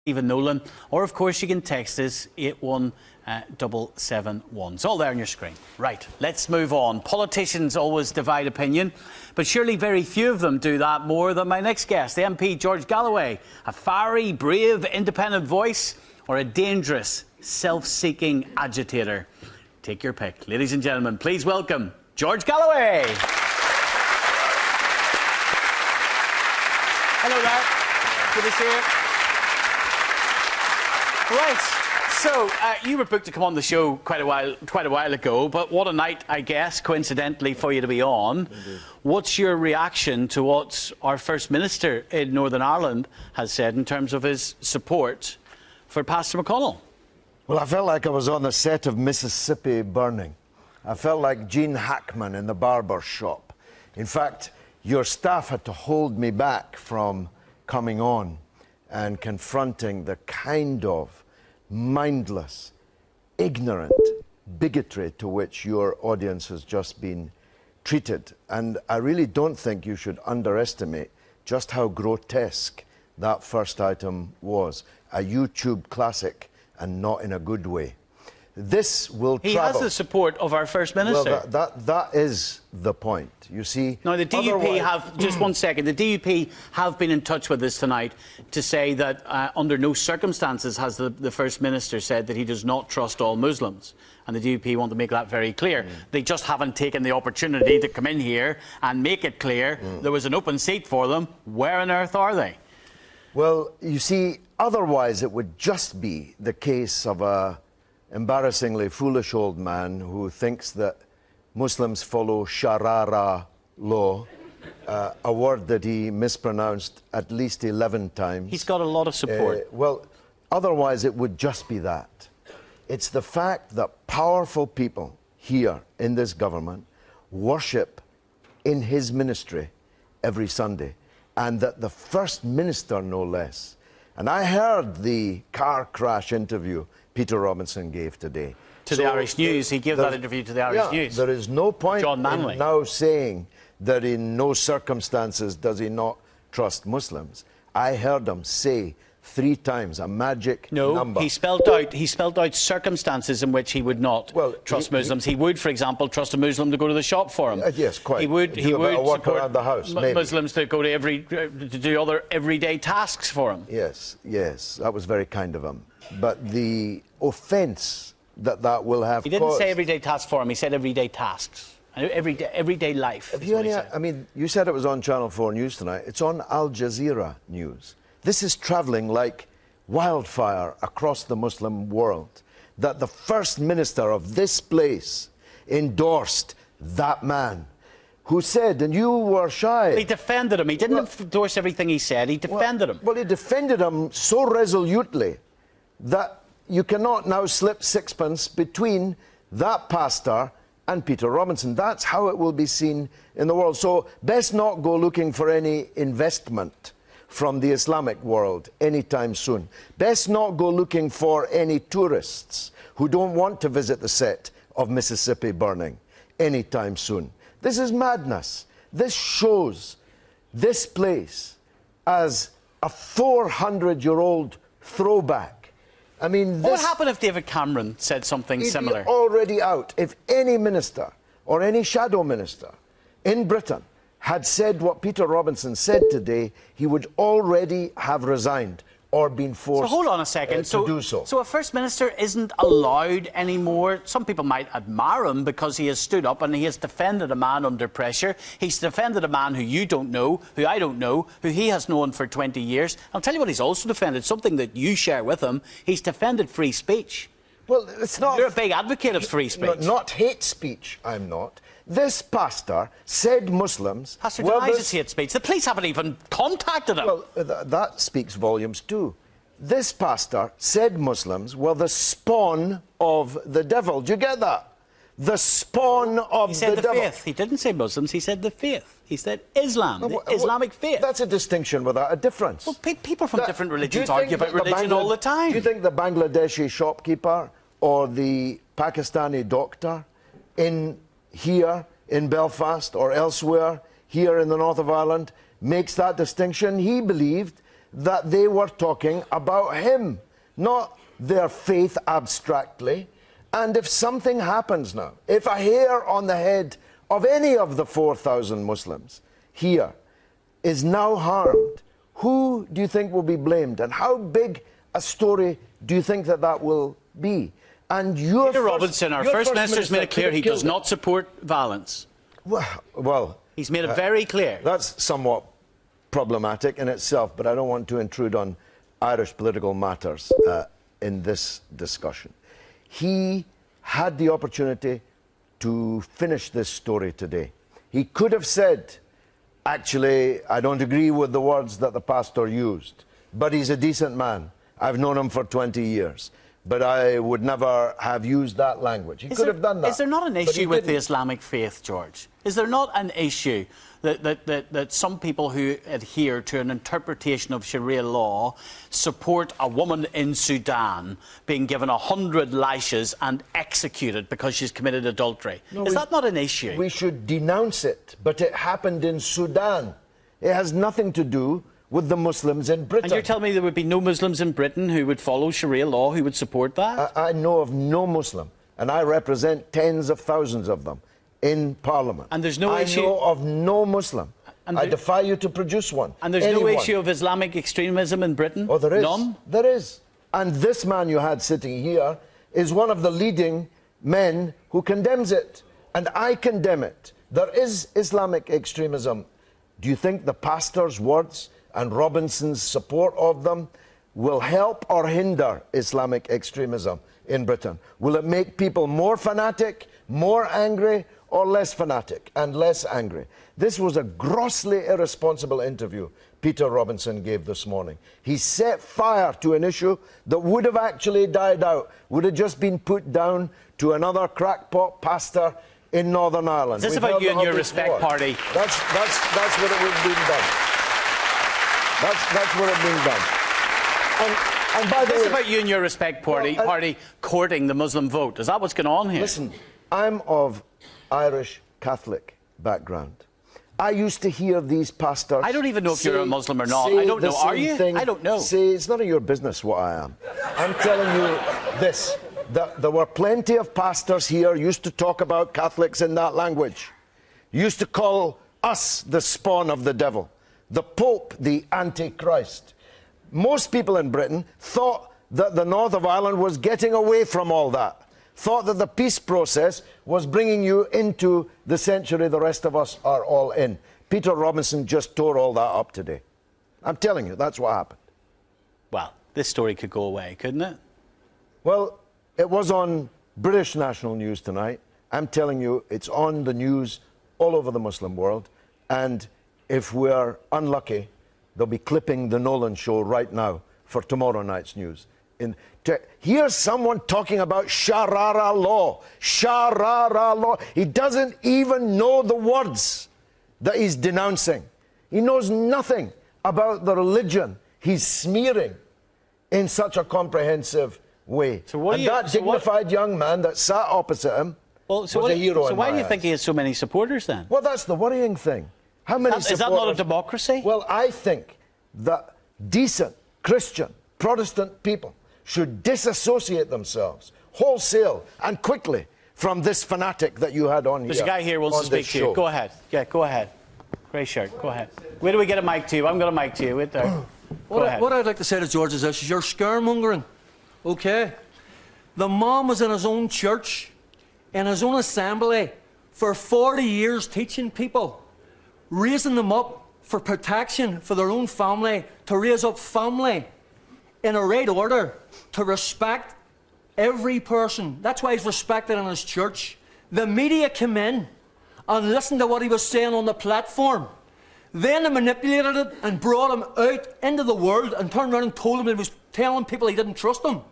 Stephen Nolan, or of course you can text us 81771. It's all there on your screen. Right, let's move on. Politicians always divide opinion, but surely very few of them do that more than my next guest, the MP George Galloway. A fiery, brave, independent voice, or a dangerous, self-seeking agitator? Take your pick. Ladies and gentlemen, please welcome George Galloway. Hello there. Good to see you. Right, so you were booked to come on the show quite a while ago, but what a night, I guess, coincidentally, for you to be on. Indeed. What's your reaction to what our First Minister in Northern Ireland has said in terms of his support for Pastor McConnell? Well, I felt like I was on the set of Mississippi Burning. I felt like Gene Hackman in the barber shop. In fact, your staff had to hold me back from coming on and confronting the kind of mindless, ignorant bigotry to which your audience has just been treated. And I really don't think you should underestimate just how grotesque that first item was. A YouTube classic, and not in a good way. This will travel. He has the support of our First Minister. Well, that is the point. You see. Now, the DUP have, just 1 second, the DUP have been in touch with us tonight to say that under no circumstances has the First Minister said that he does not trust all Muslims. And the DUP want to make that very clear. They just haven't taken the opportunity to come in here and make it clear there was an open seat for them. Where on earth are they? Well, you see, otherwise it would just be the case of a embarrassingly foolish old man who thinks that Muslims follow Sharara law, a word that he mispronounced at least 11 times. He's got a lot of support. Well, otherwise it would just be that. It's the fact that powerful people here in this government worship in his ministry every Sunday, and that the First Minister, no less. And I heard the car crash interview Peter Robinson gave today. To the Irish News. He gave that interview to the Irish News. There is no point in now saying that in no circumstances does he not trust Muslims. I heard him say 3 times a magic number. No, he spelled out circumstances in which he would not trust Muslims. He would, for example, trust a Muslim to go to the shop for him. Yes, quite. He would work around the house, Muslims to go to do other everyday tasks for him. Yes, that was very kind of him. But the offence that will have He didn't say everyday tasks for him. He said everyday tasks. Everyday life. I mean, you said it was on Channel 4 News tonight. It's on Al Jazeera News. This is travelling like wildfire across the Muslim world, that the First Minister of this place endorsed that man who said, and you were shy. He defended him. He didn't endorse everything he said. He defended him. Well, he defended him so resolutely that you cannot now slip sixpence between that pastor and Peter Robinson. That's how it will be seen in the world. So best not go looking for any investment from the Islamic world anytime soon. Best not go looking for any tourists who don't want to visit the set of Mississippi Burning anytime soon. This is madness. This shows this place as a 400-year-old throwback. I mean, what would happen if David Cameron said something similar? He'd be already out. If any minister or any shadow minister in Britain had said what Peter Robinson said today, he would already have resigned or been forced So hold on a second. to do so. So a First Minister isn't allowed anymore. Some people might admire him because he has stood up and he has defended a man under pressure. He's defended a man who you don't know, who I don't know, who he has known for 20 years. I'll tell you what he's also defended, something that you share with him. He's defended free speech. Well, it's not... You're a big advocate of free speech. Not hate speech, I'm not. This pastor said Muslims... Pastor denies it's hate speech. The police haven't even contacted him. Well, that speaks volumes too. This pastor said Muslims were the spawn of the devil. Do you get that? The spawn of the devil. He said the faith. He didn't say Muslims. He said the faith. He said Islam, the Islamic faith. That's a distinction without a difference. Well, people from different religions argue about religion all the time. Do you think the Bangladeshi shopkeeper or the Pakistani doctor here in Belfast or elsewhere here in the north of Ireland makes that distinction? He believed that they were talking about him, not their faith abstractly. And if something happens now, if a hair on the head of any of the 4,000 Muslims here is now harmed, who do you think will be blamed? And how big a story do you think that that will be? And Peter Robinson, our First Minister's made it clear he does not support violence. Well, he's made it very clear. That's somewhat problematic in itself, but I don't want to intrude on Irish political matters in this discussion. He had the opportunity to finish this story today. He could have said, actually, I don't agree with the words that the pastor used, but he's a decent man. I've known him for 20 years. But I would never have used that language. He could have done that. Is there not an issue with the Islamic faith, George? Is there not an issue that some people who adhere to an interpretation of Sharia law support a woman in Sudan being given 100 lashes and executed because she's committed adultery? No, is that not an issue? We should denounce it, but it happened in Sudan. It has nothing to do with the Muslims in Britain. And you're telling me there would be no Muslims in Britain who would follow Sharia law, who would support that? I know of no Muslim, and I represent tens of thousands of them in Parliament. And there's no issue... I know of no Muslim. I defy you to produce one. And there's no issue of Islamic extremism in Britain? Oh, there is. None? There is. And this man you had sitting here is one of the leading men who condemns it. And I condemn it. There is Islamic extremism. Do you think the pastor's words and Robinson's support of them will help or hinder Islamic extremism in Britain? Will it make people more fanatic, more angry, or less fanatic and less angry? This was a grossly irresponsible interview Peter Robinson gave this morning. He set fire to an issue that would have actually died out, would have just been put down to another crackpot pastor in Northern Ireland. Is this about you and your Respect Party? That's what it would have been done. That's what it's being done. And by the way, this is about you and your Respect Party courting the Muslim vote. Is that what's going on here? Listen, I'm of Irish Catholic background. I used to hear these pastors... I don't even know if you're a Muslim or not. I don't know. Are you? I don't know. It's none of your business what I am. I'm telling you this. There were plenty of pastors here used to talk about Catholics in that language. Used to call us the spawn of the devil. The Pope, the Antichrist. Most people in Britain thought that the north of Ireland was getting away from all that. Thought that the peace process was bringing you into the century the rest of us are all in. Peter Robinson just tore all that up today. I'm telling you, that's what happened. Well, this story could go away, couldn't it? Well, it was on British national news tonight. I'm telling you, it's on the news all over the Muslim world. And if we're unlucky, they'll be clipping the Nolan Show right now for tomorrow night's news. Here's someone talking about Sharia law. Sharia law. He doesn't even know the words that he's denouncing. He knows nothing about the religion he's smearing in such a comprehensive way. That dignified young man that sat opposite him was a hero. So why do you think he has so many supporters then? Well, that's the worrying thing. How many supporters? Is that not a democracy? Well, I think that decent Christian Protestant people should disassociate themselves wholesale and quickly from this fanatic that you had on here. There's a guy here who wants to speak to you. Go ahead. Yeah, go ahead. Grey shirt, go ahead. Where do we get a mic to you? I'm going to mic to you. Wait there. What I'd like to say to George is this: you're scaremongering. Okay? The man was in his own church, in his own assembly, for 40 years teaching people, raising them up for protection for their own family, to raise up family in a right order, to respect every person. That's why he's respected in his church. The media came in and listened to what he was saying on the platform. Then they manipulated it and brought him out into the world and turned around and told him he was telling people he didn't trust them.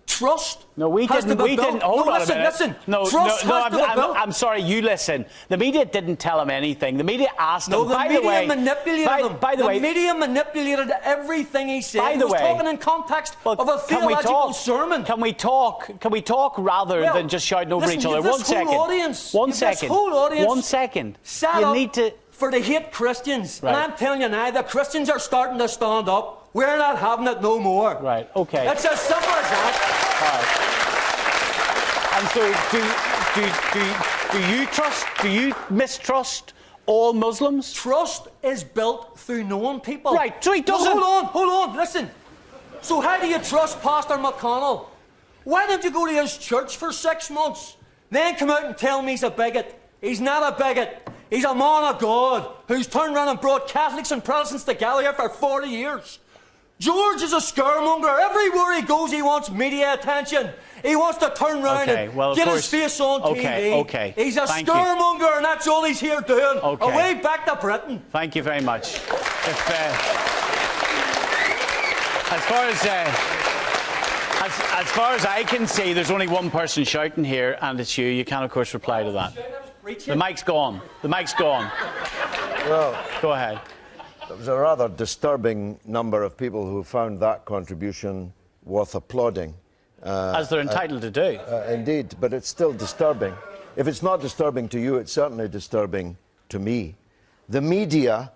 Trust. No, we didn't. Hold on a minute. Listen. No, Trust has to be built. I'm sorry. You listen. The media didn't tell him anything. The media asked him. No, the media manipulated him. By the way, the media manipulated everything he said. By the way, he was talking in context of a theological sermon. Can we talk rather than just shouting over each other? This whole audience. One second. You need to for to hate Christians. Right. And I'm telling you now, the Christians are starting to stand up. we're not having it no more. Right, okay. It's as simple as that. All right. And so do you mistrust all Muslims? Trust is built through knowing people. Right, so he doesn't... No, hold on, listen. So how do you trust Pastor McConnell? Why don't you go to his church for 6 months, then come out and tell me he's a bigot? He's not a bigot. He's a man of God who's turned around and brought Catholics and Protestants together here for 40 years. George is a scaremonger. Everywhere he goes, he wants media attention. He wants to turn around and get his face on TV. Okay. He's a scaremonger, and that's all he's here doing. Okay. Away back to Britain. Thank you very much. As far as I can see, there's only one person shouting here, and it's you. You can, of course, reply to that. The mic's gone. The mic's gone. Well, go ahead. There was a rather disturbing number of people who found that contribution worth applauding. As they're entitled to do. Indeed, but it's still disturbing. If it's not disturbing to you, it's certainly disturbing to me. The media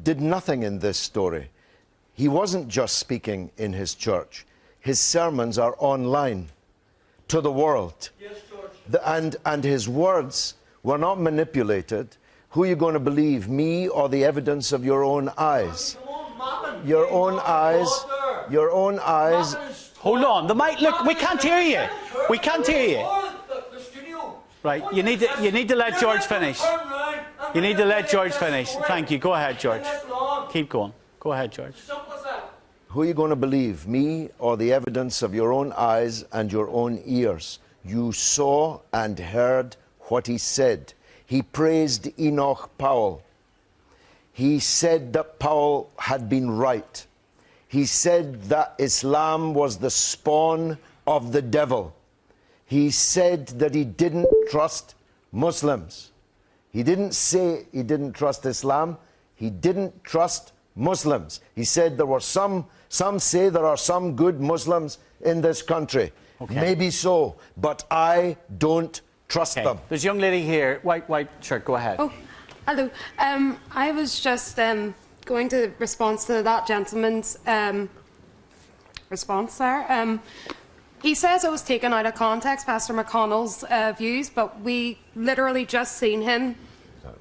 did nothing in this story. He wasn't just speaking in his church. His sermons are online to the world. Yes, George. And his words were not manipulated. Who are you going to believe, me or the evidence of your own eyes? Your own eyes. Your own eyes. Hold on, the mic. Look, we can't hear you. We can't hear you. Right, you need to let George finish. You need to let George finish. Thank you. Go ahead, George. Keep going. Go ahead, George. Who are you going to believe, me or the evidence of your own eyes and your own ears? You saw and heard what he said. He praised Enoch Powell. He said that Powell had been right. He said that Islam was the spawn of the devil. He said that he didn't trust Muslims. He didn't say he didn't trust Islam. He didn't trust Muslims. He said there were some say there are some good Muslims in this country. Okay. Maybe so, but I don't trust them. There's a young lady here, white shirt, go ahead. Oh, hello. I was just going to response to that gentleman's response there. He says it was taken out of context, Pastor McConnell's views, but we literally just seen him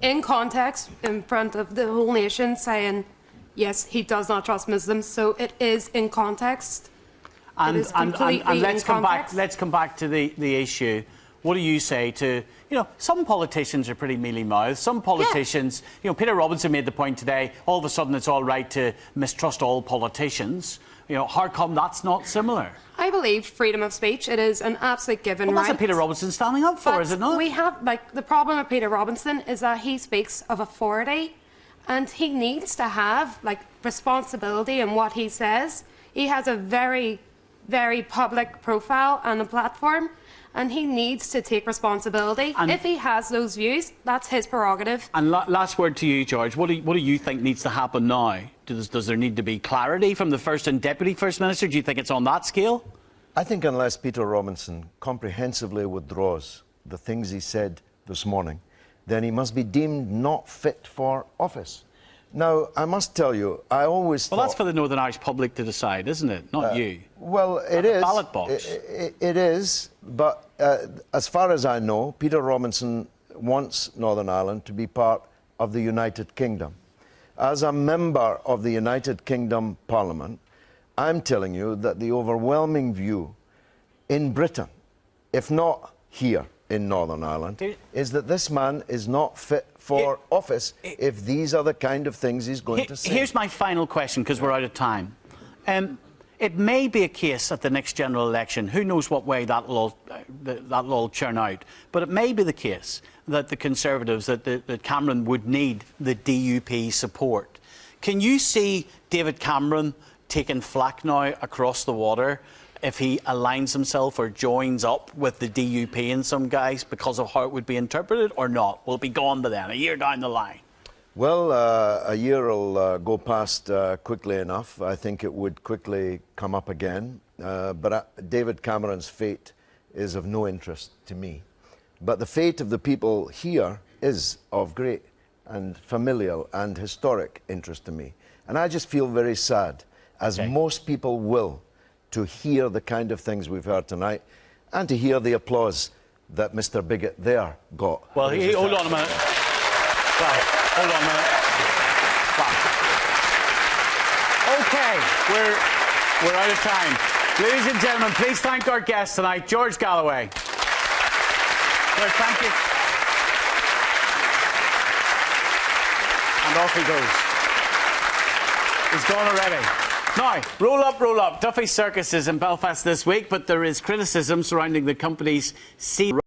in context in front of the whole nation saying, yes, he does not trust Muslims, so it is in context. And let's come back to the issue. What do you say to, some politicians are pretty mealy-mouthed. Some politicians, Peter Robinson made the point today, all of a sudden it's all right to mistrust all politicians. How come that's not similar? I believe freedom of speech, it is an absolute given right. Well, that's what Peter Robinson standing up for, is it not? We have, the problem with Peter Robinson is that he speaks of authority, and he needs to have, responsibility in what he says. He has a very, very public profile and a platform, and he needs to take responsibility. And if he has those views, that's his prerogative. And last word to you, George. What do you think needs to happen now? Does there need to be clarity from the First and Deputy First Minister? Do you think it's on that scale? I think unless Peter Robinson comprehensively withdraws the things he said this morning, then he must be deemed not fit for office. Now, I must tell you, I always thought... Well, that's for the Northern Irish public to decide, isn't it? Not you. Well, it is. Ballot box. It is, but as far as I know, Peter Robinson wants Northern Ireland to be part of the United Kingdom. As a member of the United Kingdom Parliament, I'm telling you that the overwhelming view in Britain, if not here in Northern Ireland, is that this man is not fit for office if these are the kind of things he's going to say. Here's my final question, because we're out of time. It may be a case at the next general election, who knows what way that'll all churn out, but it may be the case that the Conservatives, that Cameron would need the DUP support. Can you see David Cameron taking flak now across the water if he aligns himself or joins up with the DUP and some guys because of how it would be interpreted, or not? Will it be gone by then, a year down the line? Well, a year will go past quickly enough. I think it would quickly come up again. But David Cameron's fate is of no interest to me. But the fate of the people here is of great and familial and historic interest to me. And I just feel very sad. as Okay. most people will, to hear the kind of things we've heard tonight and to hear the applause that Mr. Bigot there got. Well, hold on a minute. Well, hold on a minute. Wow. OK, we're out of time. Ladies and gentlemen, please thank our guest tonight, George Galloway. George, thank you. And off he goes. He's gone already. Now, roll up. Duffy Circus is in Belfast this week, but there is criticism surrounding the company's CEO.